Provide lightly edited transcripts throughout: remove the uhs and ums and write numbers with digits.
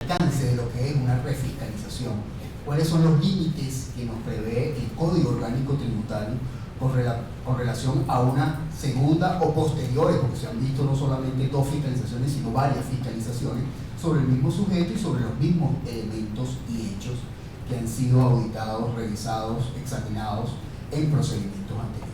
alcance de lo que es una refiscalización. ¿Cuáles son los límites que nos prevé el Código Orgánico Tributario con relación a una segunda o posteriores, porque se han visto no solamente dos fiscalizaciones, sino varias fiscalizaciones sobre el mismo sujeto y sobre los mismos elementos y hechos que han sido auditados, revisados, examinados en procedimientos anteriores?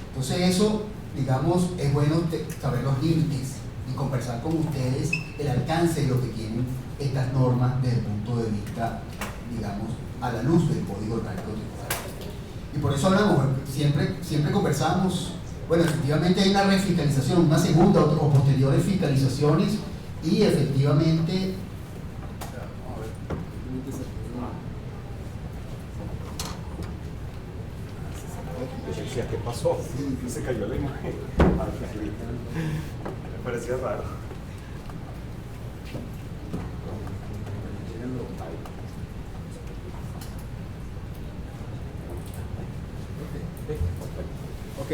Entonces eso, digamos, es bueno saber los límites y conversar con ustedes el alcance de lo que tienen estas normas desde el punto de vista, digamos, a la luz del Código Orgánico Tributario. Y por eso hablamos, siempre conversamos, bueno, efectivamente hay una refiscalización, una segunda o posteriores fiscalizaciones, y efectivamente, ¿qué pasó? Se cayó la imagen. Me parecía raro. Ok.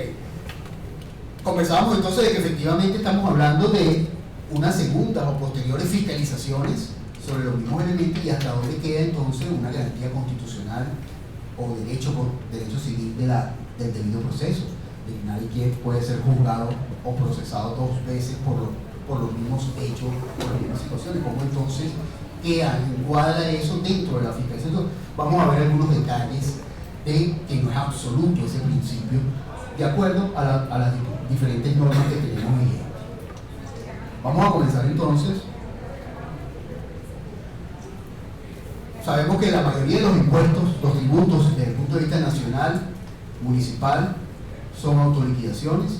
Conversábamos entonces de que efectivamente estamos hablando de unas segundas o posteriores fiscalizaciones sobre los mismos elementos, y hasta dónde queda entonces una garantía constitucional o derecho civil del debido proceso, de que nadie puede ser juzgado o procesado dos veces por los mismos hechos, por las mismas situaciones. ¿Cómo entonces encuadra eso dentro de la fiscalización? Vamos a ver algunos detalles de que no es absoluto ese principio, de acuerdo a las diferentes normas que tenemos vigentes. Vamos a comenzar entonces. Sabemos que la mayoría de los impuestos, los tributos desde el punto de vista nacional, municipal, son autoliquidaciones,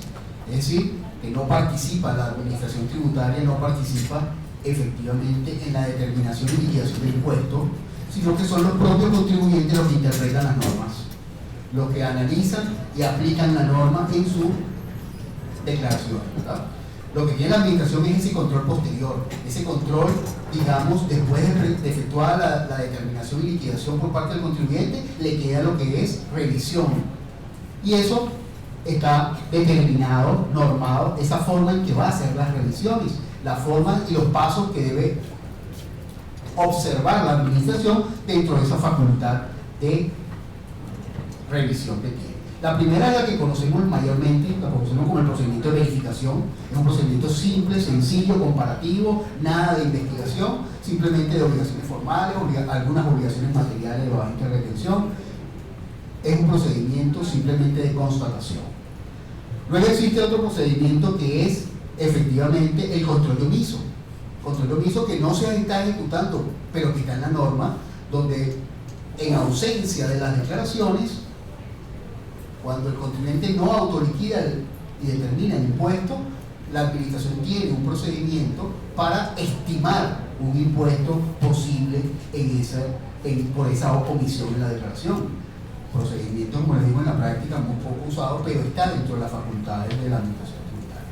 es decir, que no participa la administración tributaria, no participa efectivamente en la determinación y liquidación del impuesto, sino que son los propios contribuyentes los que interpretan las normas, los que analizan y aplican la norma en su declaración, ¿verdad? Lo que tiene la administración es ese control posterior, ese control, digamos, después de efectuada la determinación y liquidación por parte del contribuyente, le queda lo que es revisión. Y eso está determinado, normado, esa forma en que va a hacer las revisiones, la forma y los pasos que debe observar la administración dentro de esa facultad de revisión que tiene. La primera es la que conocemos mayormente, la conocemos como el procedimiento de verificación. Es un procedimiento simple, sencillo, comparativo, nada de investigación, simplemente de obligaciones formales, algunas obligaciones materiales de bajante de retención. Es un procedimiento simplemente de constatación. Luego existe otro procedimiento que es efectivamente el control de omiso. Control de omiso que no se está ejecutando, pero que está en la norma, donde en ausencia de las declaraciones, cuando el contribuyente no autoliquida y determina el impuesto, la administración tiene un procedimiento para estimar un impuesto posible por esa omisión en la declaración. Procedimiento, como les digo, en la práctica muy poco usado, pero está dentro de las facultades de la administración tributaria.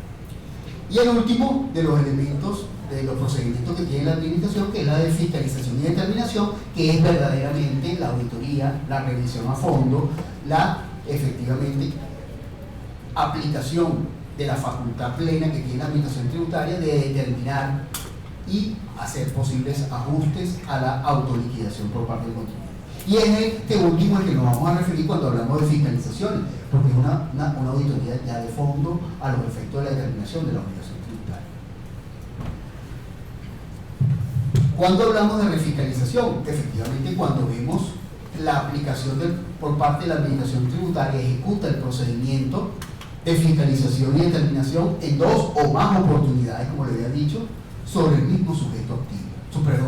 Y el último de los elementos de los procedimientos que tiene la administración, que es la de fiscalización y determinación, que es verdaderamente la auditoría, la revisión a fondo, la efectivamente aplicación de la facultad plena que tiene la administración tributaria de determinar y hacer posibles ajustes a la autoliquidación por parte del contribuyente. Y es este último el que nos vamos a referir cuando hablamos de fiscalizaciones, porque es una auditoría ya de fondo a los efectos de la determinación de la obligación tributaria. ¿Cuándo hablamos de refiscalización? Efectivamente, cuando vemos la aplicación por parte de la administración tributaria ejecuta el procedimiento de fiscalización y determinación en dos o más oportunidades, como le había dicho, sobre el mismo sujeto activo,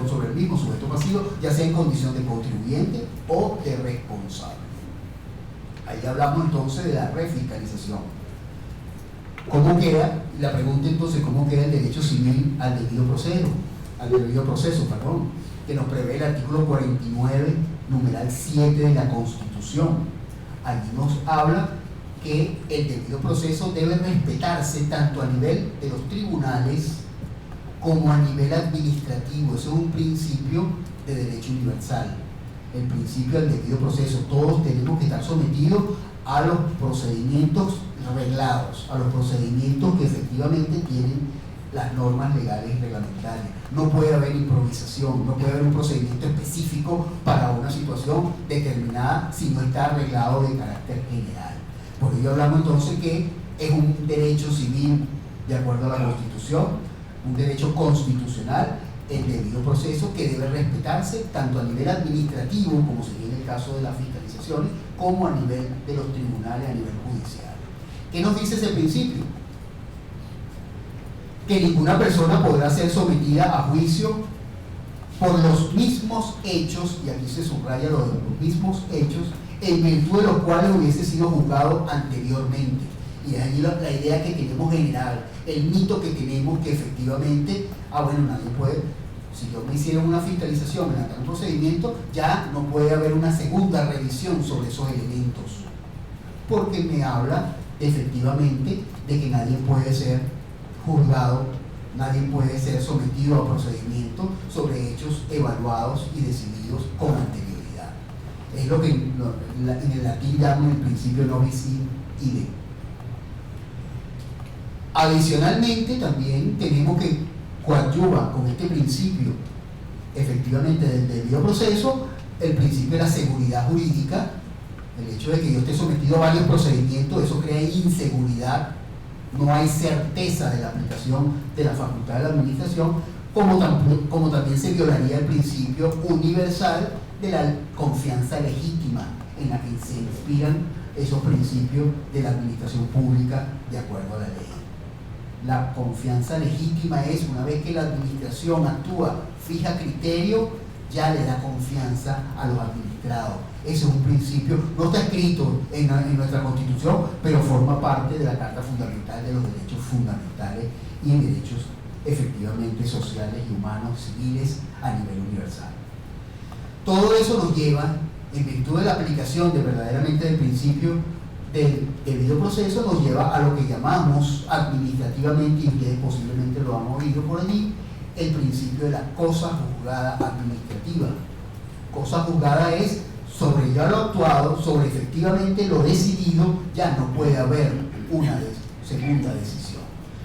sobre el mismo sujeto pasivo, ya sea en condición de contribuyente o de responsable. Ahí hablamos entonces de la refiscalización. ¿Cómo queda? La pregunta entonces, ¿cómo queda el derecho civil al debido proceso, que nos prevé el artículo 49, numeral 7 de la Constitución? Allí nos habla que el debido proceso debe respetarse tanto a nivel de los tribunales como a nivel administrativo. Eso es un principio de derecho universal, el principio del debido proceso. Todos tenemos que estar sometidos a los procedimientos reglados, a los procedimientos que efectivamente tienen las normas legales y reglamentarias. No puede haber improvisación, no puede haber un procedimiento específico para una situación determinada si no está arreglado de carácter general. Por ello hablamos entonces que es un derecho civil de acuerdo a la Constitución, un derecho constitucional, el debido proceso que debe respetarse tanto a nivel administrativo, como sería en el caso de las fiscalizaciones, como a nivel de los tribunales, a nivel judicial. ¿Qué nos dice ese principio? Que ninguna persona podrá ser sometida a juicio por los mismos hechos, y aquí se subraya lo de los mismos hechos, en virtud de los cuales hubiese sido juzgado anteriormente. Y ahí la idea que queremos generar, el mito que tenemos que efectivamente, bueno, nadie puede, si yo me hicieron una fiscalización, me dan un procedimiento, ya no puede haber una segunda revisión sobre esos elementos, porque me habla efectivamente de que nadie puede ser juzgado, nadie puede ser sometido a procedimientos sobre hechos evaluados y decididos con anterioridad. Es lo que en el latín llaman el principio non bis in idem. Adicionalmente, también tenemos que coadyuva con este principio efectivamente del debido proceso el principio de la seguridad jurídica. El hecho de que yo esté sometido a varios procedimientos, eso crea inseguridad, no hay certeza de la aplicación de la facultad de la administración, como también se violaría el principio universal de la confianza legítima en la que se inspiran esos principios de la administración pública de acuerdo a la ley. La confianza legítima es una vez que la administración actúa, fija criterio, ya le da confianza a los administrados. Ese es un principio, no está escrito en nuestra Constitución, pero forma parte de la Carta Fundamental de los Derechos Fundamentales y derechos efectivamente sociales y humanos, civiles a nivel universal. Todo eso nos lleva, en virtud de la aplicación de verdaderamente del principio del debido proceso, nos lleva a lo que llamamos administrativamente, y ustedes posiblemente lo han oído por allí, el principio de la cosa juzgada administrativa. Cosa juzgada es sobre ya lo actuado, sobre efectivamente lo decidido, ya no puede haber una segunda decisión.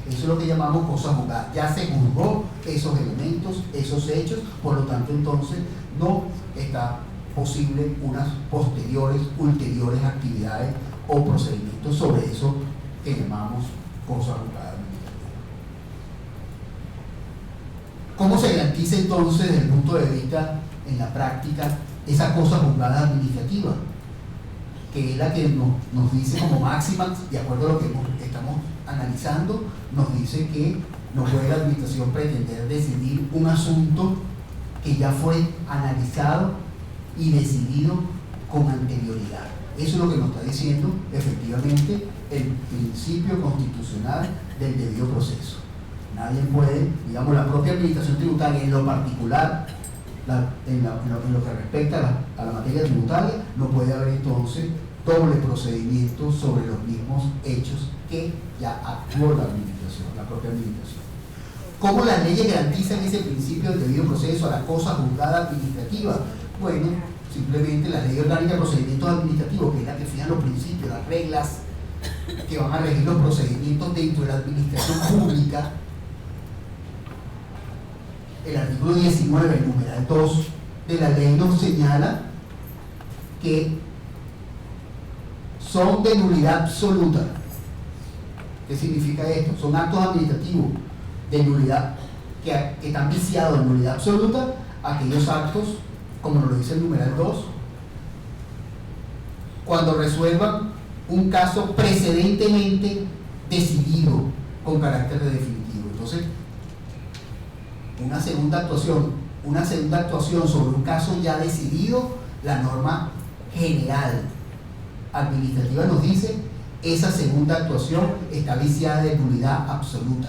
Eso es lo que llamamos cosa juzgada. Ya se juzgó esos elementos, esos hechos, por lo tanto entonces no está posible unas ulteriores actividades o procedimientos sobre eso que llamamos cosa juzgada administrativa. ¿Cómo se garantiza entonces desde el punto de vista en la práctica esa cosa juzgada administrativa? Que es la que nos dice como máxima, de acuerdo a lo que estamos analizando, nos dice que no puede la administración pretender decidir un asunto que ya fue analizado y decidido con anterioridad. Eso es lo que nos está diciendo efectivamente el principio constitucional del debido proceso. Nadie puede, digamos, la propia administración tributaria en lo particular, en lo que respecta a la materia tributaria, no puede haber entonces doble procedimiento sobre los mismos hechos que ya actuó la administración, la propia administración. ¿Cómo las leyes garantizan ese principio del debido proceso a la cosa juzgada administrativa? Bueno, simplemente la Ley Orgánica de Procedimientos Administrativos, que es la que fija los principios, las reglas que van a regir los procedimientos dentro de la administración pública. El artículo 19, numeral 2 de la ley nos señala que son de nulidad absoluta. ¿Qué significa esto? Son actos administrativos de nulidad que están viciados en nulidad absoluta, aquellos actos, como nos lo dice el numeral 2, cuando resuelvan un caso precedentemente decidido con carácter de definitivo. Entonces, una segunda actuación sobre un caso ya decidido, la norma general administrativa nos dice esa segunda actuación está viciada de nulidad absoluta.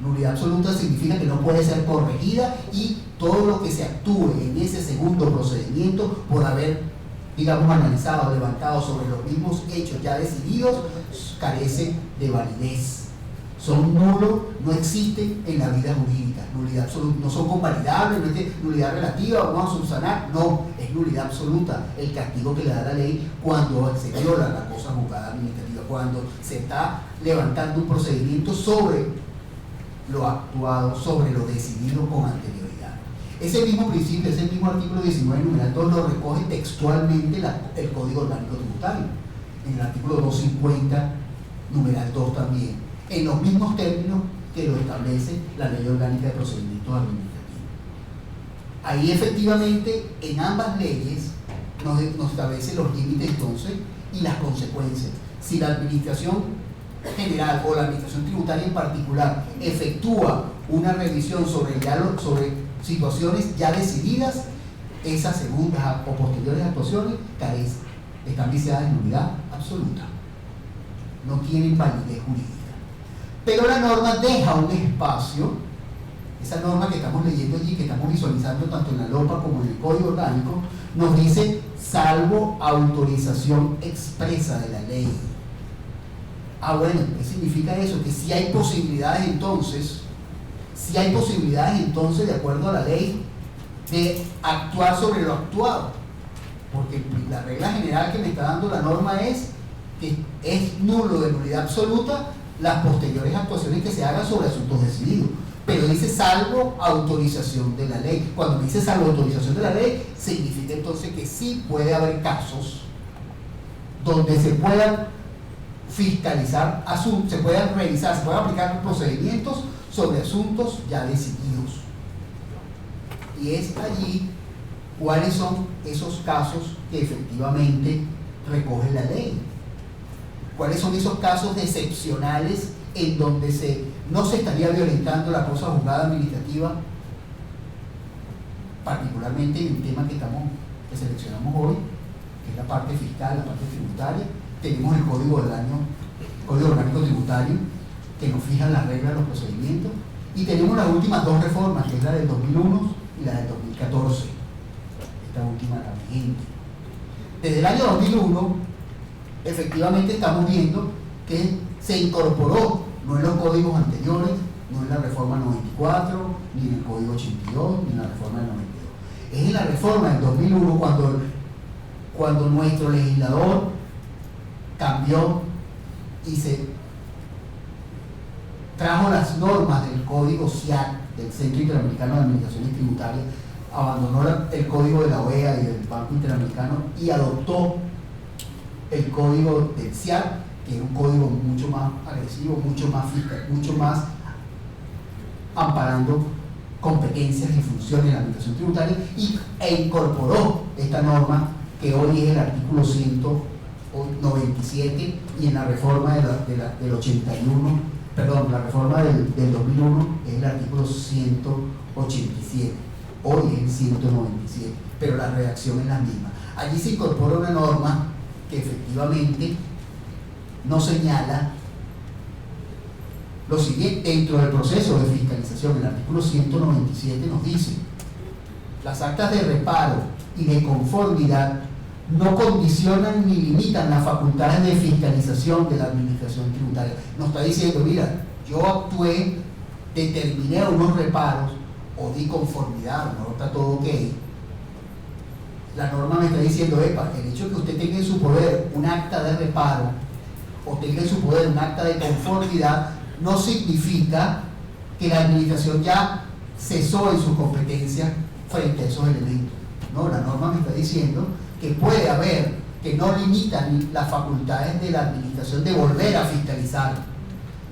Nulidad absoluta significa que no puede ser corregida y todo lo que se actúe en ese segundo procedimiento por haber, digamos, analizado, levantado sobre los mismos hechos ya decididos, carece de validez. Son nulos, no existen en la vida jurídica. Nulidad absoluta, no son convalidables, no es nulidad relativa, vamos a subsanar, no, es nulidad absoluta el castigo que le da la ley cuando se viola la cosa juzgada administrativa, cuando se está levantando un procedimiento sobre lo actuado sobre lo decidido con anterioridad. Ese mismo principio, ese mismo artículo 19, numeral 2, lo recoge textualmente el Código Orgánico Tributario, en el artículo 250, numeral 2 también, en los mismos términos que lo establece la Ley Orgánica de Procedimientos Administrativos. Ahí efectivamente, en ambas leyes, nos establece los límites entonces y las consecuencias. Si la administración general o la administración tributaria en particular efectúa una revisión sobre situaciones ya decididas, esas segundas o posteriores actuaciones están viciadas en nulidad absoluta, no tienen validez jurídica. Pero la norma deja un espacio, esa norma que estamos leyendo allí, que estamos visualizando tanto en la LOPA como en el Código Orgánico, nos dice salvo autorización expresa de la ley. Bueno, ¿qué significa eso? Que si hay posibilidades entonces, de acuerdo a la ley, de actuar sobre lo actuado. Porque la regla general que me está dando la norma es que es nulo, de nulidad absoluta, las posteriores actuaciones que se hagan sobre asuntos decididos. Pero dice salvo autorización de la ley. Cuando dice salvo autorización de la ley, significa entonces que sí puede haber casos donde se puedan fiscalizar asuntos, se puedan revisar, se puedan aplicar procedimientos sobre asuntos ya decididos. Y es allí cuáles son esos casos que efectivamente recoge la ley. ¿Cuáles son esos casos excepcionales en donde no se estaría violentando la cosa juzgada administrativa, particularmente en el tema que seleccionamos hoy, que es la parte fiscal, la parte tributaria? Tenemos el Código Orgánico Tributario, que nos fija las reglas de los procedimientos, y tenemos las últimas dos reformas, que es la del 2001 y la del 2014, esta última la vigente. Desde el año 2001, efectivamente estamos viendo que se incorporó, no en los códigos anteriores, no en la reforma 94, ni en el Código 82, ni en la reforma del 92. Es en la reforma del 2001 cuando nuestro legislador cambió y se trajo las normas del Código CIAT, del Centro Interamericano de Administraciones Tributarias, abandonó el código de la OEA y del Banco Interamericano y adoptó el código del CIAT, que es un código mucho más agresivo, mucho más fiscal, mucho más amparando competencias y funciones de la administración tributaria, e incorporó esta norma que hoy es el artículo 197, y en la reforma del 81, perdón, la reforma del 2001 es el artículo 187, hoy es el 197, pero la redacción es la misma. Allí se incorpora una norma que efectivamente nos señala lo siguiente: dentro del proceso de fiscalización. El artículo 197 nos dice: las actas de reparo y de conformidad no condicionan ni limitan las facultades de fiscalización de la administración tributaria. Nos está diciendo, mira, yo actué, determiné unos reparos o di conformidad, no está todo ok. La norma me está diciendo, el hecho de que usted tenga en su poder un acta de reparo o tenga en su poder un acta de conformidad no significa que la administración ya cesó en su competencia frente a esos elementos. No, la norma me está diciendo que puede haber, que no limitan las facultades de la administración de volver a fiscalizar,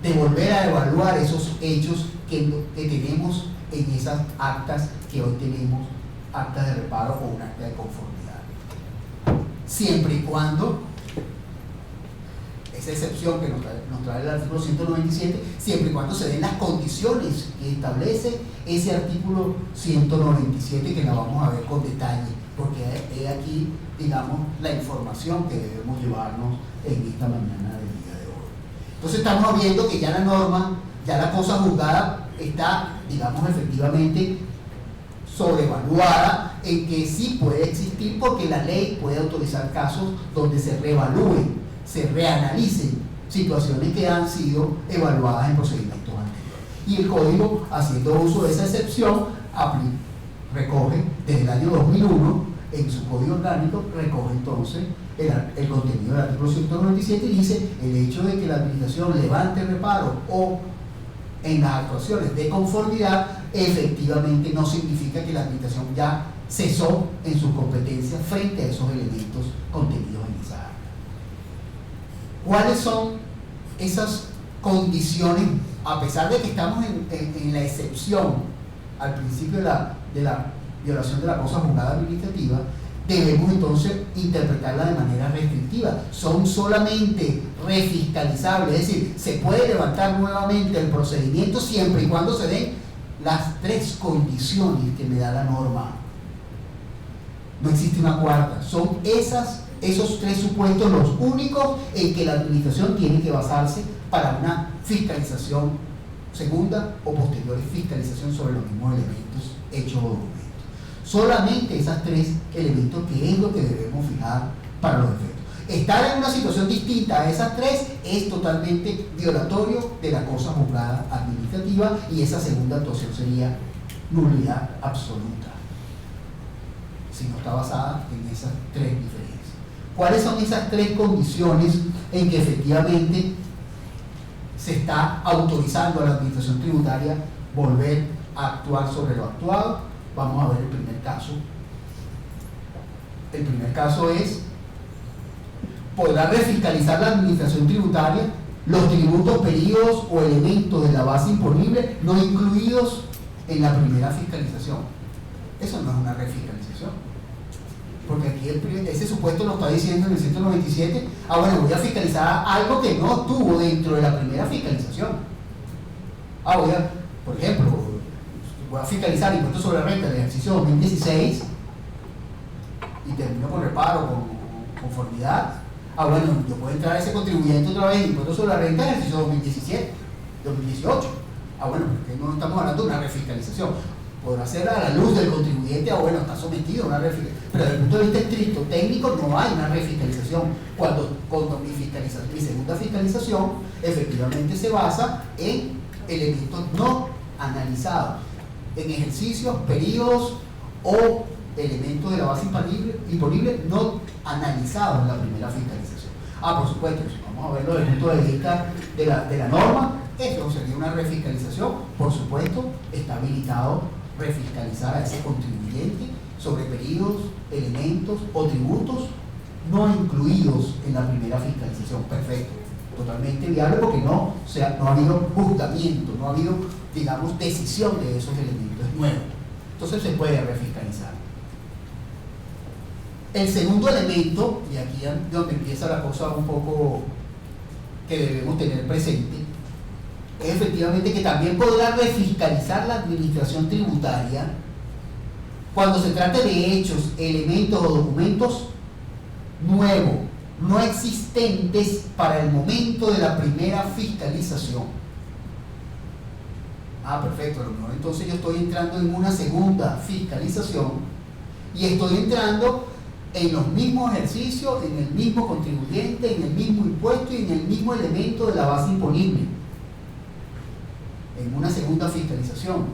de volver a evaluar esos hechos que tenemos en esas actas que hoy tenemos, actas de reparo o un acta de conformidad. Siempre y cuando, esa excepción que nos trae el artículo 197, siempre y cuando se den las condiciones que establece ese artículo 197, que la vamos a ver con detalle, porque es aquí, digamos, la información que debemos llevarnos en esta mañana del día de hoy. Entonces estamos viendo que ya la norma, ya la cosa juzgada está, digamos, efectivamente sobrevaluada, en que sí puede existir, porque la ley puede autorizar casos donde se reevalúen, se reanalicen situaciones que han sido evaluadas en procedimientos anteriores. Y el código, haciendo uso de esa excepción, recoge desde el año 2001, en su código orgánico, recoge entonces el contenido del artículo 197 y dice: el hecho de que la administración levante reparo o en las actuaciones de conformidad, efectivamente no significa que la administración ya cesó en sus competencias frente a esos elementos contenidos en esa acta. ¿Cuáles son esas condiciones, a pesar de que estamos en la excepción al principio de la violación de la cosa juzgada administrativa? Debemos entonces interpretarla de manera restrictiva. Son solamente refiscalizables, es decir, se puede levantar nuevamente el procedimiento siempre y cuando se den las tres condiciones que me da la norma. No existe una cuarta. Son esos tres supuestos los únicos en que la administración tiene que basarse para una fiscalización segunda o posterior fiscalización sobre los mismos elementos hechos o documentos. Solamente esos tres elementos, que es lo que debemos fijar para los efectos. Estar en una situación distinta a esas tres es totalmente violatorio de la cosa juzgada administrativa, y esa segunda actuación sería nulidad absoluta si no está basada en esas tres diferencias. ¿Cuáles son esas tres condiciones en que efectivamente se está autorizando a la administración tributaria volver a actuar sobre lo actuado? Vamos a ver el primer caso. El primer caso es: podrá refiscalizar la administración tributaria los tributos, periodos o elementos de la base imponible no incluidos en la primera fiscalización. Eso no es una refiscalización, porque aquí ese supuesto lo está diciendo en el 197. Bueno, voy a fiscalizar algo que no estuvo dentro de la primera fiscalización. Por ejemplo, voy a fiscalizar impuestos sobre la renta del ejercicio 2016 y termino con reparo, con conformidad. Bueno, yo puedo entrar a ese contribuyente otra vez en impuestos sobre la renta del ejercicio 2017, 2018. Bueno, porque no estamos hablando de una refiscalización. Podrá ser a la luz del contribuyente, bueno, está sometido a una refiscalización. Pero desde el punto de vista estricto, técnico, no hay una refiscalización. Cuando mi segunda fiscalización efectivamente se basa en elementos no analizados, en ejercicios, periodos o elementos de la base imponible no analizados en la primera fiscalización. Por supuesto, si vamos a verlo desde el punto de vista de la norma, eso sería una refiscalización. Por supuesto, está habilitado refiscalizar a ese contribuyente sobre periodos, elementos o tributos no incluidos en la primera fiscalización. Perfecto, totalmente viable, porque no ha habido juzgamiento, no ha habido, digamos, decisión de esos elementos nuevos. Entonces se puede refiscalizar. El segundo elemento, y aquí es donde empieza la cosa un poco que debemos tener presente, es efectivamente que también podrá refiscalizar la administración tributaria cuando se trate de hechos, elementos o documentos nuevos, no existentes para el momento de la primera fiscalización. Perfecto, a lo mejor entonces yo estoy entrando en una segunda fiscalización y estoy entrando en los mismos ejercicios, en el mismo contribuyente, en el mismo impuesto y en el mismo elemento de la base imponible, en una segunda fiscalización.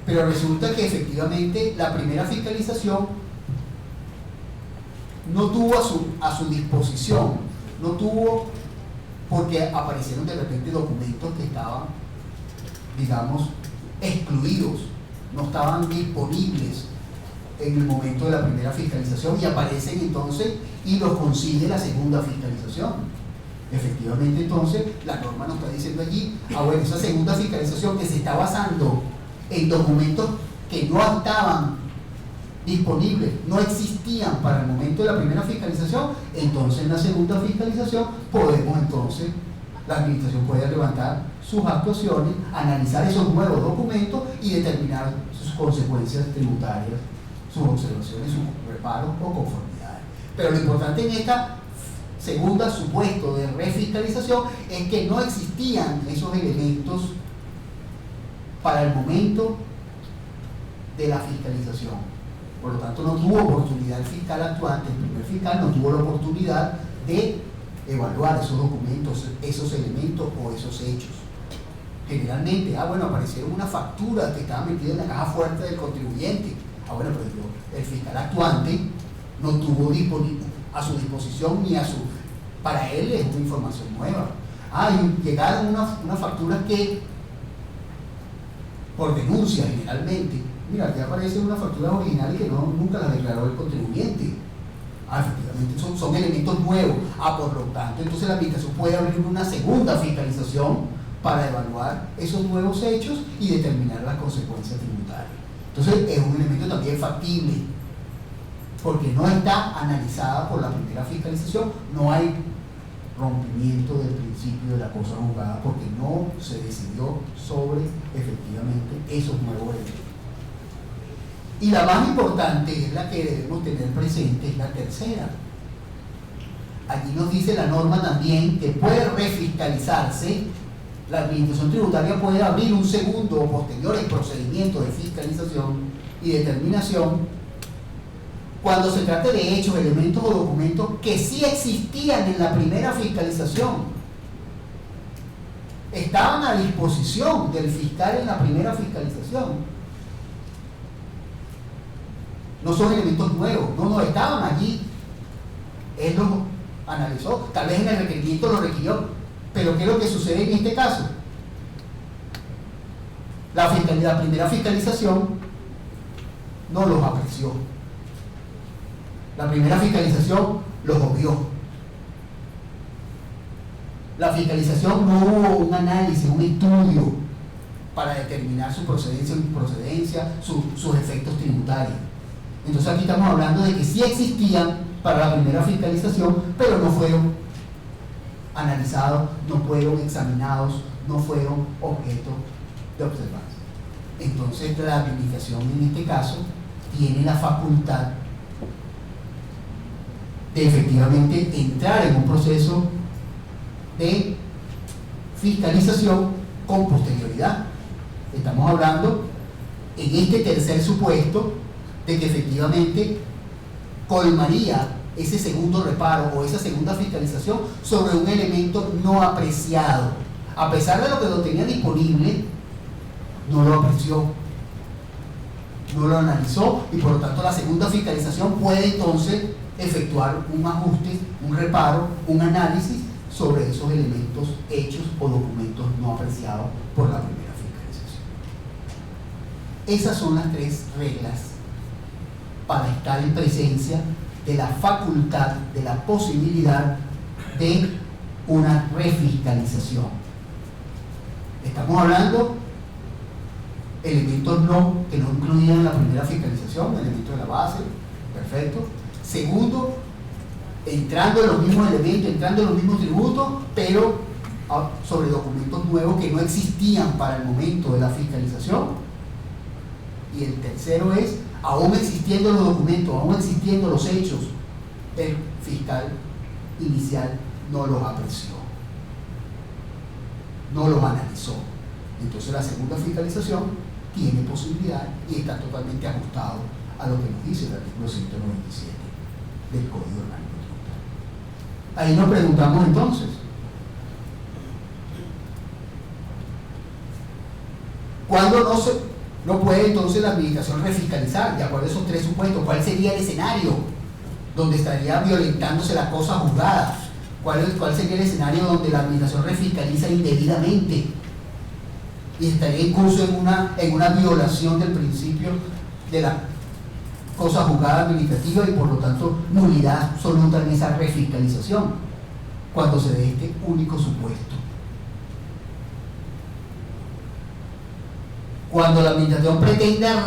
Pero resulta que efectivamente la primera fiscalización no tuvo a su disposición, no tuvo, porque aparecieron de repente documentos que estaban, digamos, excluidos, no estaban disponibles en el momento de la primera fiscalización, y aparecen entonces y los consigue la segunda fiscalización. Efectivamente, entonces la norma nos está diciendo allí, bueno, esa segunda fiscalización que se está basando en documentos que no estaban disponibles, no existían para el momento de la primera fiscalización, entonces en la segunda fiscalización la administración puede levantar sus actuaciones, analizar esos nuevos documentos y determinar sus consecuencias tributarias, sus observaciones, sus reparos o conformidades. Pero lo importante en esta segunda supuesto de refiscalización es que no existían esos elementos para el momento de la fiscalización. Por lo tanto, no tuvo oportunidad el fiscal actuante, el primer fiscal no tuvo la oportunidad de evaluar esos documentos, esos elementos o esos hechos. Generalmente, aparecieron una factura que estaba metida en la caja fuerte del contribuyente. Pero el fiscal actuante no tuvo a su disposición para él es una información nueva. Y llegaron unas facturas que por denuncia generalmente. Mira, aquí aparecen unas facturas originales que nunca las declaró el contribuyente. Efectivamente son elementos nuevos. Por lo tanto, entonces la administración puede abrir una segunda fiscalización para evaluar esos nuevos hechos y determinar las consecuencias tributarias. Entonces es un elemento también factible, porque no está analizada por la primera fiscalización, no hay rompimiento del principio de la cosa juzgada, porque no se decidió sobre efectivamente esos nuevos elementos. Y la más importante es la que debemos tener presente, es la tercera. Aquí nos dice la norma también que puede refiscalizarse, la administración tributaria puede abrir un segundo o posterior procedimiento de fiscalización y determinación cuando se trate de hechos, elementos o documentos que sí existían en la primera fiscalización, estaban a disposición del fiscal en la primera fiscalización. No son elementos nuevos, no estaban allí. Él los analizó, tal vez en el requerimiento lo requirió, pero ¿qué es lo que sucede en este caso? La primera fiscalización no los apreció. La primera fiscalización los obvió. La fiscalización no hubo un análisis, un estudio para determinar su procedencia o improcedencia, sus efectos tributarios. Entonces aquí estamos hablando de que sí existían para la primera fiscalización, pero no fueron analizados, no fueron examinados, no fueron objeto de observancia. Entonces la administración en este caso tiene la facultad de efectivamente entrar en un proceso de fiscalización con posterioridad. Estamos hablando en este tercer supuesto de que efectivamente colmaría ese segundo reparo o esa segunda fiscalización sobre un elemento no apreciado. A pesar de lo que lo tenía disponible, no lo apreció, no lo analizó, y por lo tanto la segunda fiscalización puede entonces efectuar un ajuste, un reparo, un análisis sobre esos elementos, hechos o documentos no apreciados por la primera fiscalización. Esas son las tres reglas para estar en presencia de la facultad, de la posibilidad de una refiscalización. Estamos hablando de elementos que no incluían la primera fiscalización, elementos de la base, perfecto. Segundo, entrando en los mismos elementos, entrando en los mismos tributos, pero sobre documentos nuevos que no existían para el momento de la fiscalización. Y el tercero es, aún existiendo los documentos, aún existiendo los hechos, el fiscal inicial no los apreció, no los analizó. Entonces la segunda fiscalización tiene posibilidad y está totalmente ajustado a lo que nos dice el artículo 197 del Código Orgánico Tributario. Ahí nos preguntamos entonces, ¿cuándo no puede entonces la administración refiscalizar? De acuerdo a esos tres supuestos, ¿cuál sería el escenario donde estaría violentándose la cosa juzgada? ¿Cuál sería el escenario donde la administración refiscaliza indebidamente y estaría incluso en una violación del principio de la cosa juzgada administrativa y por lo tanto nulidad absoluta en esa refiscalización cuando se dé este único supuesto? Cuando la administración pretenda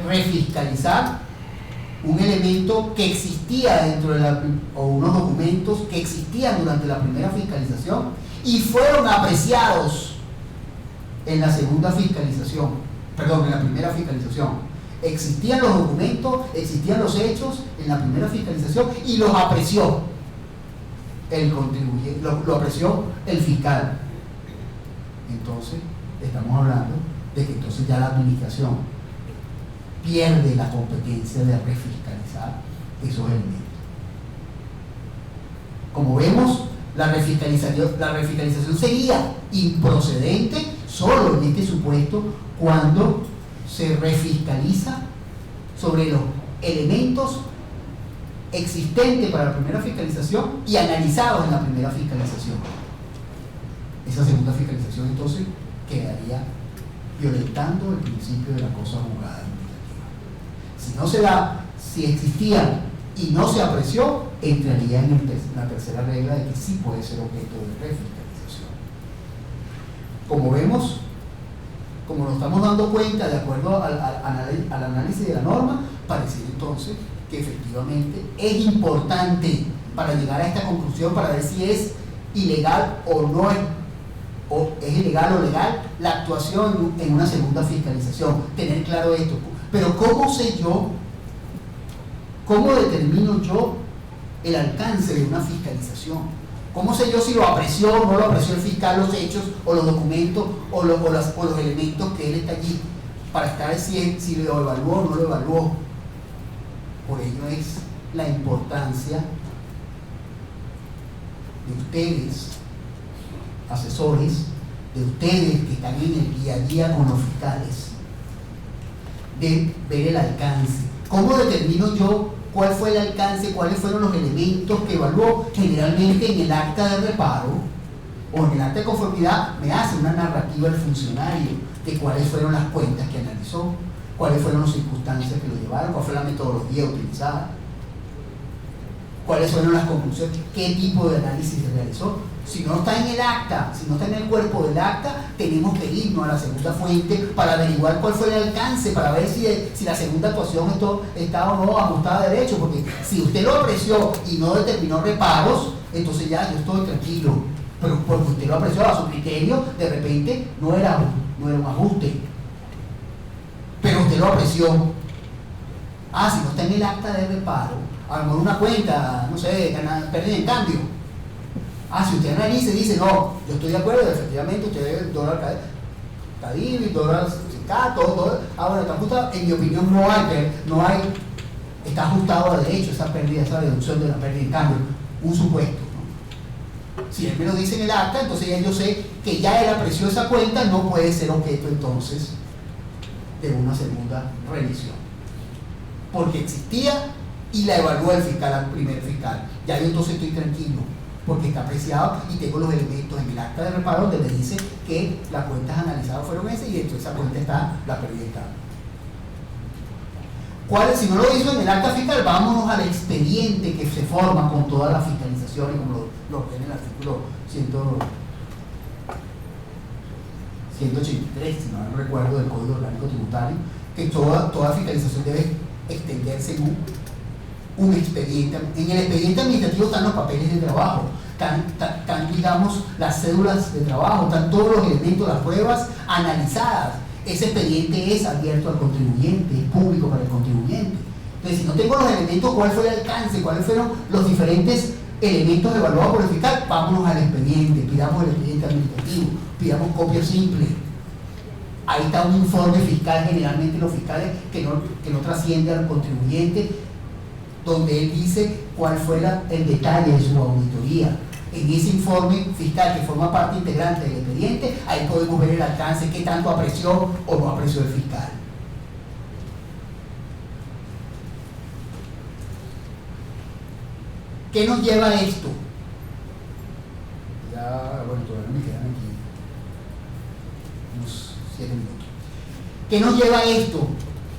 refiscalizar un elemento que existía dentro de o unos documentos que existían durante la primera fiscalización y fueron apreciados en la segunda fiscalización, perdón, en la primera fiscalización. Existían los documentos, existían los hechos en la primera fiscalización y los apreció el contribuyente, lo apreció el fiscal. Entonces, estamos hablando de que entonces ya la administración pierde la competencia de refiscalizar esos elementos. Como vemos, la refiscalización sería improcedente solo en este supuesto cuando se refiscaliza sobre los elementos existentes para la primera fiscalización y analizados en la primera fiscalización. Esa segunda fiscalización entonces quedaría violentando el principio de la cosa juzgada administrativa. Si existía y no se apreció, entraría en la tercera regla de que sí puede ser objeto de refiscalización. Como vemos, como nos estamos dando cuenta de acuerdo al análisis de la norma, pareciera entonces que efectivamente es importante para llegar a esta conclusión, para ver si es ilegal o no es, o es ilegal o legal la actuación en una segunda fiscalización, tener claro esto. Pero ¿cómo sé yo, cómo determino yo el alcance de una fiscalización? ¿Cómo sé yo si lo apreció o no lo apreció el fiscal, los hechos o los documentos o los elementos que él está allí, para estar si lo evaluó o no lo evaluó? Por ello es la importancia de ustedes, asesores, de ustedes que están en el día a día con los fiscales, de ver el alcance. ¿Cómo determino yo cuál fue el alcance, cuáles fueron los elementos que evaluó? Generalmente en el acta de reparo o en el acta de conformidad me hace una narrativa el funcionario de cuáles fueron las cuentas que analizó, cuáles fueron las circunstancias que lo llevaron, cuál fue la metodología utilizada, cuáles fueron las conclusiones, qué tipo de análisis se realizó. Si no está en el acta, si no está en el cuerpo del acta, tenemos que irnos a la segunda fuente para averiguar cuál fue el alcance, para ver si la segunda actuación está o no ajustada a derecho, porque si usted lo apreció y no determinó reparos, entonces ya yo estoy tranquilo, pero porque usted lo apreció a su criterio, de repente no era un ajuste, pero usted lo apreció. Si no está en el acta de reparo, a lo mejor una cuenta, no sé, pérdida en cambio. Si usted analiza y dice, no, yo estoy de acuerdo, efectivamente, usted debe dólar CADIV, dólar CICA, todo, bueno, está ajustado. En mi opinión no hay, está ajustado a derecho esa pérdida, esa reducción de la pérdida en cambio, un supuesto, ¿no? Si él me lo dice en el acta, entonces ya yo sé que ya él apreció esa cuenta, no puede ser objeto entonces de una segunda revisión, porque existía y la evaluó el fiscal, el primer fiscal. Ya yo entonces estoy tranquilo, porque está apreciado y tengo los elementos en el acta de reparo donde me dice que las cuentas analizadas fueron esas y dentro de esa cuenta está la pérdida en cambio. Si no lo hizo en el acta fiscal, vámonos al expediente que se forma con todas las fiscalizaciones, como lo ven en el artículo 183, si no recuerdo, del Código Orgánico Tributario, que toda fiscalización debe extenderse en un expediente. En el expediente administrativo están los papeles de trabajo, están digamos las cédulas de trabajo, están todos los elementos, las pruebas analizadas. Ese expediente es abierto al contribuyente, es público para el contribuyente. Entonces, si no tengo los elementos, ¿cuál fue el alcance? ¿Cuáles fueron los diferentes elementos evaluados por el fiscal? Vámonos al expediente, pidamos el expediente administrativo, pidamos copia simple. Ahí está un informe fiscal, generalmente los fiscales que no trasciende al contribuyente, donde él dice cuál fue el detalle de su auditoría. En ese informe fiscal que forma parte integrante del expediente, ahí podemos ver el alcance, qué tanto apreció o no apreció el fiscal. ¿Qué nos lleva a esto? Bueno, todavía me quedan aquí unos 7 minutos. ¿Qué nos lleva a esto?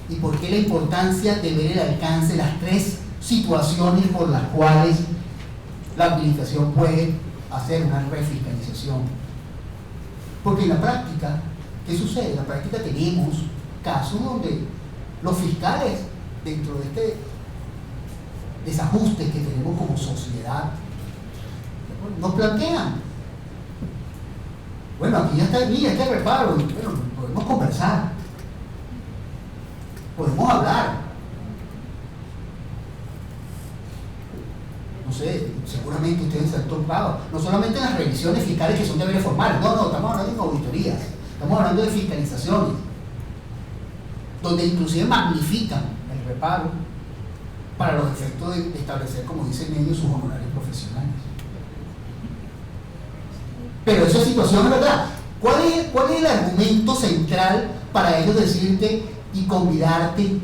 ¿Y por qué la importancia de ver el alcance, las 3 situaciones por las cuales la administración puede hacer una refiscalización? Porque en la práctica, ¿qué sucede? En la práctica tenemos casos donde los fiscales, dentro de este desajuste que tenemos como sociedad, nos plantean, bueno, aquí ya está este reparo, y bueno, podemos conversar, podemos hablar. No sé, seguramente ustedes se han topado, no solamente en las revisiones fiscales que son deberes formales, no, estamos hablando de auditorías, estamos hablando de fiscalizaciones, donde inclusive magnifican el reparo para los efectos de establecer, como dicen ellos, sus honorarios profesionales. Pero esa situación es verdad. ¿Cuál es el argumento central para ellos decirte y convidarte,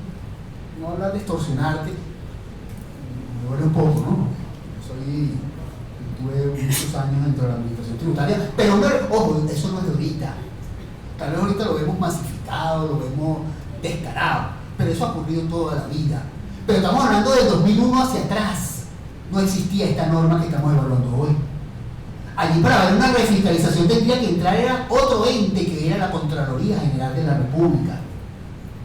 no hablar de extorsionarte? Me duele un poco, ¿no? Tuve muchos años dentro de la administración tributaria, pero ojo, eso no es de ahorita. Tal vez ahorita lo vemos masificado, lo vemos descarado, pero eso ha ocurrido toda la vida. Pero estamos hablando del 2001 hacia atrás. No existía esta norma que estamos evaluando hoy. Allí, para haber una refiscalización, tendría que entrar era otro ente, que era la Contraloría General de la República.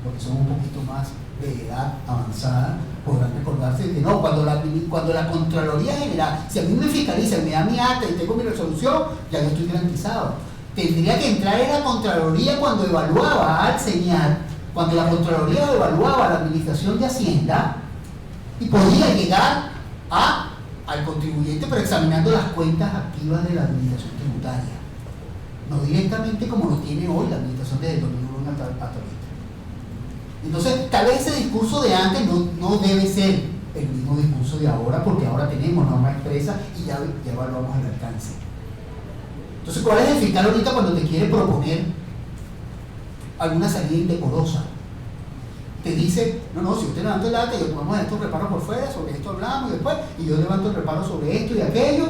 Porque son un poquito más de edad avanzada, podrán recordarse que no, cuando la Contraloría General, si a mí me fiscaliza, me da mi acta y tengo mi resolución, ya yo estoy garantizado. Tendría que entrar en la Contraloría cuando evaluaba al señal, cuando la Contraloría evaluaba la Administración de Hacienda, y podía llegar al contribuyente, pero examinando las cuentas activas de la Administración tributaria, no directamente como lo tiene hoy la Administración desde el 2001 hasta ahorita. Entonces, tal vez ese discurso de antes no debe ser el mismo discurso de ahora, porque ahora tenemos norma expresa y ya evaluamos el alcance. Entonces, ¿cuál es el fiscal ahorita cuando te quiere proponer alguna salida indecorosa? Te dice, no, si usted levanta el acta, yo vamos a estos reparos por fuera, sobre esto hablamos, y yo levanto el reparo sobre esto y aquello,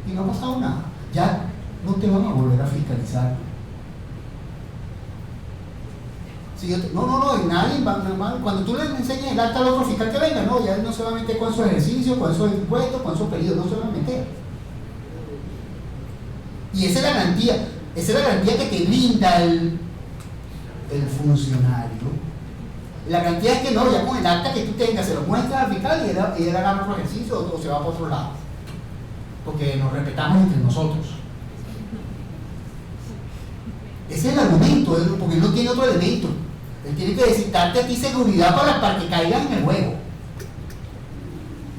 y no ha pasado nada. Ya no te van a volver a fiscalizar. Si yo y nadie va, cuando tú le enseñas el acta al otro fiscal que venga, no, ya él no se va a meter con su ejercicio, con esos impuestos, con esos periodos, no se va a meter. Y esa es la garantía que te brinda el funcionario. La garantía es que no, ya con el acta que tú tengas, se lo muestras al fiscal y él haga otro ejercicio o se va para otro lado. Porque nos respetamos entre nosotros. Ese es el argumento, porque él no tiene otro elemento. Él tiene que darte a ti seguridad para que caigas en el juego.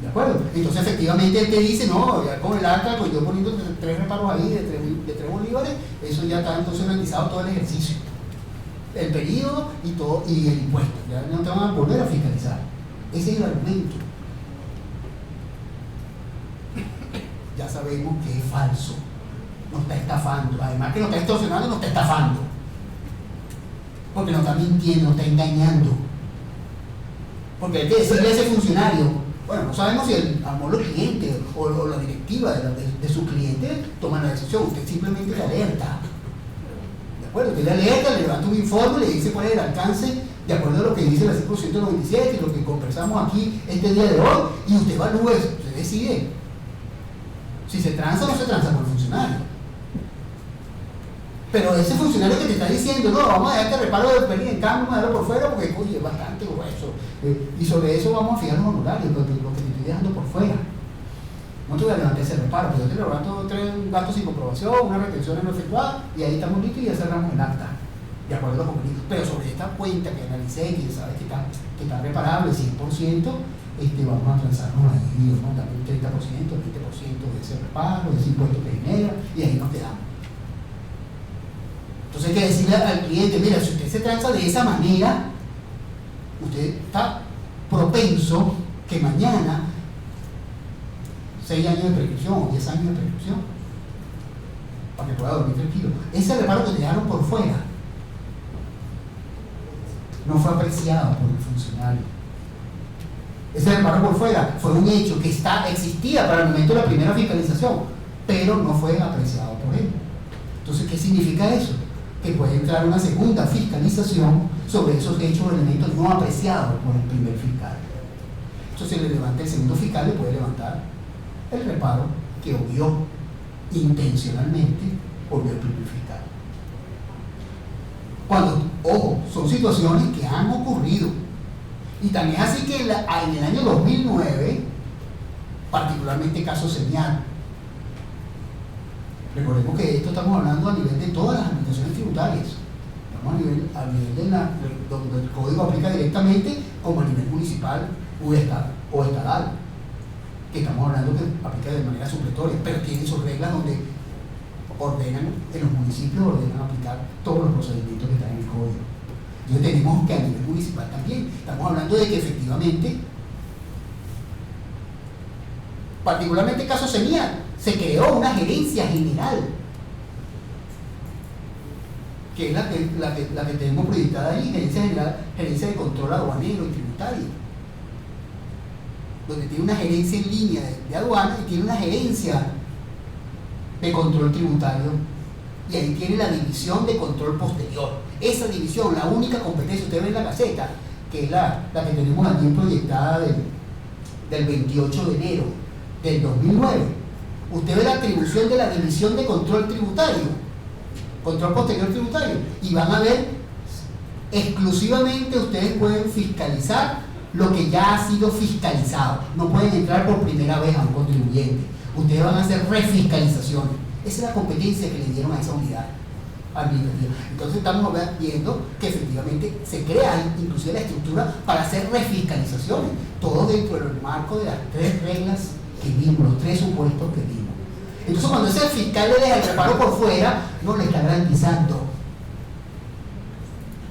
¿De acuerdo? Entonces, efectivamente, él te dice, no, ya con el acta, pues yo poniendo 3 reparos ahí de 3 bolívares, eso ya está entonces garantizado todo el ejercicio. El periodo y todo, y el impuesto. Ya no te van a volver a fiscalizar. Ese es el argumento. Ya sabemos que es falso. Nos está estafando. Además que nos está extorsionando, nos está estafando. Porque nos está mintiendo, nos está engañando. Porque hay que decirle a ese funcionario, bueno, no sabemos si el amor los clientes o la directiva de su cliente toman la decisión. Usted simplemente le alerta. ¿De acuerdo? Usted le alerta, le levanta un informe, le dice cuál es el alcance, de acuerdo a lo que dice el artículo 197 y lo que conversamos aquí este día de hoy, y usted evalúa eso, usted decide si se tranza o no se tranza con el funcionario. Pero ese funcionario que te está diciendo, no, vamos a dejar este reparo de pérdida en cambio, vamos a darlo por fuera porque oye, es bastante grueso. Y sobre eso vamos a fijar los honorarios, lo que te estoy dejando por fuera. No te voy a levantar ese reparo, pero yo te levanto 3 gastos sin comprobación, una retención en no efectuada, y ahí estamos listos y ya cerramos el acta. De acuerdo a lo convenido. Pero sobre esta cuenta que analicé, que sabes que está reparable 100%, vamos a transarnos ahí, ¿no? También un 30%, 20% de ese reparo, de ese impuesto que genera, y ahí nos quedamos. Entonces hay que decirle al cliente, mira, si usted se transa de esa manera, usted está propenso que mañana 6 años de prescripción o 10 años de prescripción para que pueda dormir tranquilo. Ese reparo que te dejaron por fuera no fue apreciado por el funcionario. Ese reparo por fuera fue un hecho que existía para el momento de la primera fiscalización, pero no fue apreciado por él. Entonces, ¿qué significa eso? Que puede entrar una segunda fiscalización sobre esos hechos o elementos no apreciados por el primer fiscal. Entonces, si le levanta el segundo fiscal, le puede levantar el reparo que obvió intencionalmente obvió el primer fiscal. Cuando, ojo, son situaciones que han ocurrido. Y también es así que en el año 2009, particularmente caso señal, recordemos que esto estamos hablando a nivel de todas las administraciones tributarias. Estamos a nivel donde el código aplica directamente, como a nivel municipal o estatal, que estamos hablando que aplica de manera supletoria, pero tienen sus reglas donde ordenan, en los municipios ordenan aplicar todos los procedimientos que están en el código. Entonces tenemos que a nivel municipal también, estamos hablando de que efectivamente, particularmente caso señal, se creó una gerencia general, que es la que tenemos proyectada ahí, gerencia general, gerencia de control aduanero y tributario, donde tiene una gerencia en línea de aduana y tiene una gerencia de control tributario Y ahí tiene la división de control posterior. Esa división, la única competencia, usted ve en la Gaceta, que es la que tenemos aquí proyectada del 28 de enero del 2009. Usted ve la atribución de la división de control tributario, control posterior tributario, y van a ver exclusivamente ustedes pueden fiscalizar lo que ya ha sido fiscalizado. No pueden entrar por primera vez a un contribuyente. Ustedes van a hacer refiscalizaciones. Esa es la competencia que le dieron a esa unidad administrativa. Entonces estamos viendo que efectivamente se crea inclusive la estructura para hacer refiscalizaciones, todo dentro del marco de las 3 reglas que vimos, los 3 supuestos que vimos. Entonces cuando ese fiscal le deja el reparo por fuera, no le está garantizando,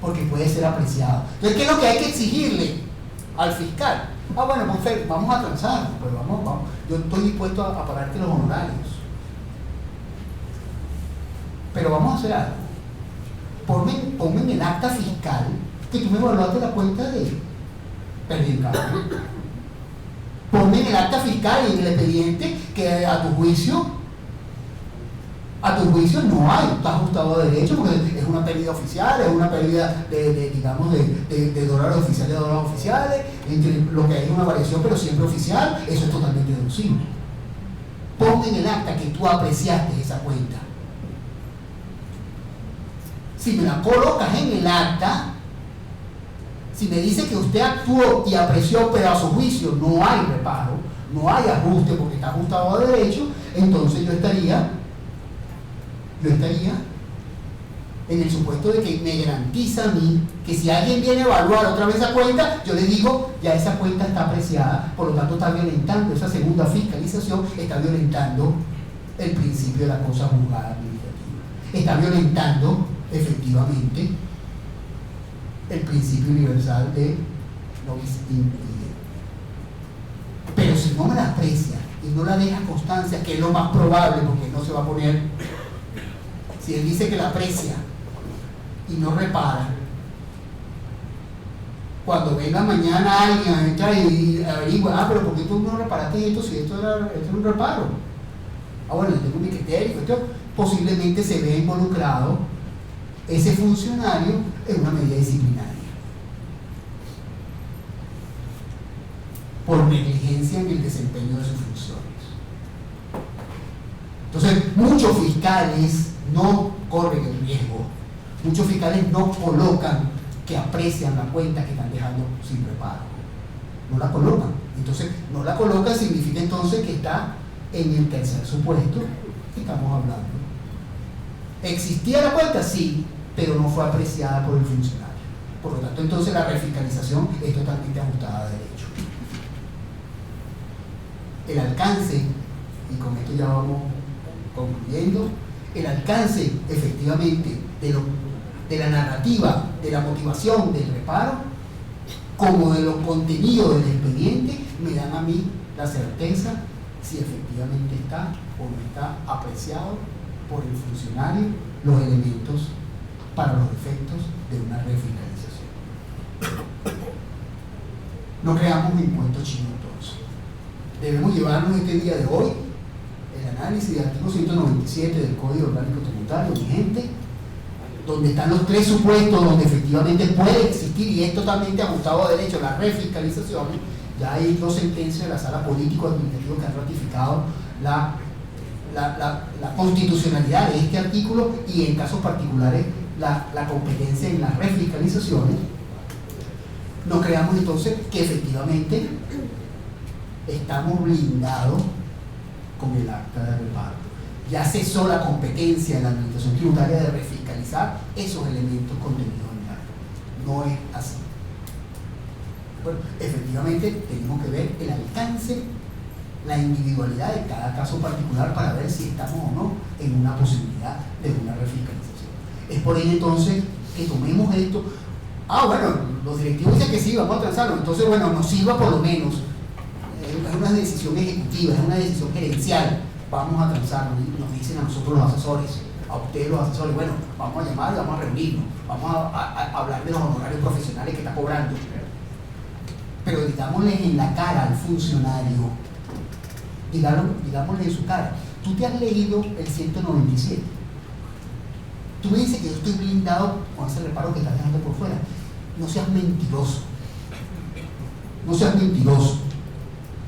porque puede ser apreciado. Entonces, ¿qué es lo que hay que exigirle al fiscal? Bueno, pues vamos a transar, pero vamos, yo estoy dispuesto a pagarte los honorarios. Pero vamos a hacer algo. Ponme en el acta fiscal que tú me evaluaste la cuenta de pérdida de cargo. Ponme en el acta fiscal y en el expediente que a tu juicio no hay, está ajustado a derecho porque es una pérdida oficial, es una pérdida de dólares oficiales a dólares oficiales, entre lo que hay una variación pero siempre oficial, eso es totalmente deducible. Ponme en el acta que tú apreciaste esa cuenta. Si me la colocas en el acta, si me dice que usted actuó y apreció pero a su juicio no hay reparo, no hay ajuste porque está ajustado a derecho, entonces yo estaría en el supuesto de que me garantiza a mí que si alguien viene a evaluar otra vez esa cuenta, yo le digo, ya esa cuenta está apreciada, por lo tanto está violentando, esa segunda fiscalización está violentando el principio de la cosa juzgada administrativa, está violentando efectivamente el principio universal de no bis in idem. Pero si no me la aprecia y no la deja constancia, que es lo más probable porque no se va a poner, si él dice que la aprecia y no repara, cuando venga mañana alguien a entrar y averigua, pero ¿por qué tú no reparaste esto si esto era un reparo? Bueno, yo tengo mi criterio, posiblemente se vea involucrado ese funcionario en una medida disciplinaria por negligencia en el desempeño de sus funciones. Entonces, muchos fiscales no corren el riesgo, muchos fiscales no colocan que aprecian la cuenta que están dejando sin reparo, no la colocan. Entonces, no la colocan significa entonces que está en el tercer supuesto que estamos hablando. ¿Existía la cuenta? Sí, pero no fue apreciada por el funcionario. Por lo tanto, entonces la refiscalización es totalmente ajustada a derecho. El alcance, y con esto ya vamos concluyendo, el alcance efectivamente de la narrativa, de la motivación del reparo, como de los contenidos del expediente, me dan a mí la certeza si efectivamente está o no está apreciado por el funcionario los elementos para los efectos de una refiscalización. No creamos un impuesto chino entonces. Debemos llevarnos este día de hoy el análisis del artículo 197 del Código Orgánico Tributario vigente, donde están los 3 supuestos donde efectivamente puede existir y es totalmente ajustado a derecho la refiscalización. Ya hay 2 sentencias de la Sala Político-Administrativa que han ratificado la constitucionalidad de este artículo y en casos particulares la competencia en las refiscalizaciones. No creamos entonces que efectivamente estamos blindados con el acta de reparo. Ya cesó la competencia de la Administración Tributaria de refiscalizar esos elementos contenidos en el acta. No es así. Bueno, efectivamente tenemos que ver el alcance, la individualidad de cada caso particular para ver si estamos o no en una posibilidad de una refiscalización. Es por ello entonces que tomemos esto. Bueno, los directivos dicen que sí, vamos a transarlo, entonces bueno, nos sirva por lo menos. Es una decisión ejecutiva, es una decisión gerencial. Vamos a transarlo, nos dicen a nosotros los asesores, a ustedes los asesores, bueno, vamos a llamar y vamos a reunirnos, vamos a hablar de los honorarios profesionales que está cobrando. Pero digámosle en la cara al funcionario, digámosle en su cara, tú te has leído el 197, Tú me dices que yo estoy blindado con ese reparo que estás dejando por fuera. No seas mentiroso. No seas mentiroso.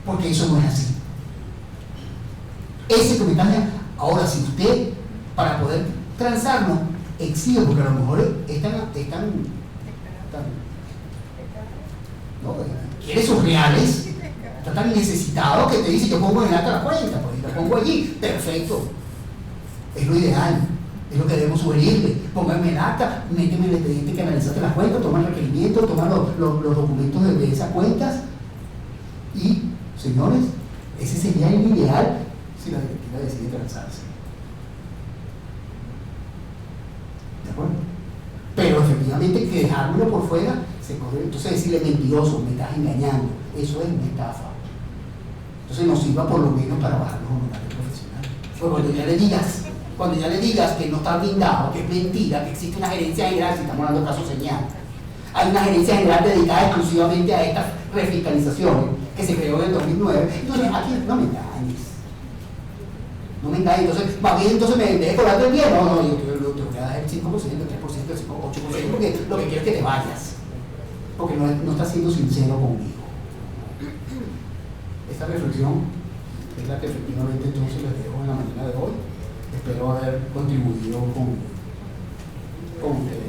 Porque eso no es así. Ese que me estás dejando. Ahora, si usted, para poder transarnos, exige, porque a lo mejor ¿no? Quiere sus reales, está tan necesitado que te dice: yo pongo en el acta la cuenta, pues la pongo allí, perfecto, es lo ideal, es lo que debemos sugerirle. Póngame el acta, méteme el expediente que analizaste las cuentas, toma el requerimiento, toma los documentos de esas cuentas y, señores, ese sería el ideal si la directiva decide transarse. ¿De acuerdo? Pero efectivamente que dejármelo por fuera se corre. Entonces decirle: mentiroso, me estás engañando, eso es una estafa. Entonces nos sirva por lo menos para bajar los honorarios profesionales. Pero cuando ya le digas que no está blindado, que es mentira, que existe una gerencia general, si estamos hablando de caso señal, hay una gerencia general dedicada exclusivamente a estas refiscalizaciones que se creó en el 2009, entonces aquí no me engañes. No me engañes. Entonces, va bien, entonces me debe cobrar el bien. No, yo te voy a dar el 5%, el 3%, el 5%, 8%, porque lo que quiero es que te vayas. Porque no estás siendo sincero conmigo. Esta reflexión es la que efectivamente entonces les dejo en la mañana de hoy. Espero haber contribuido con ustedes.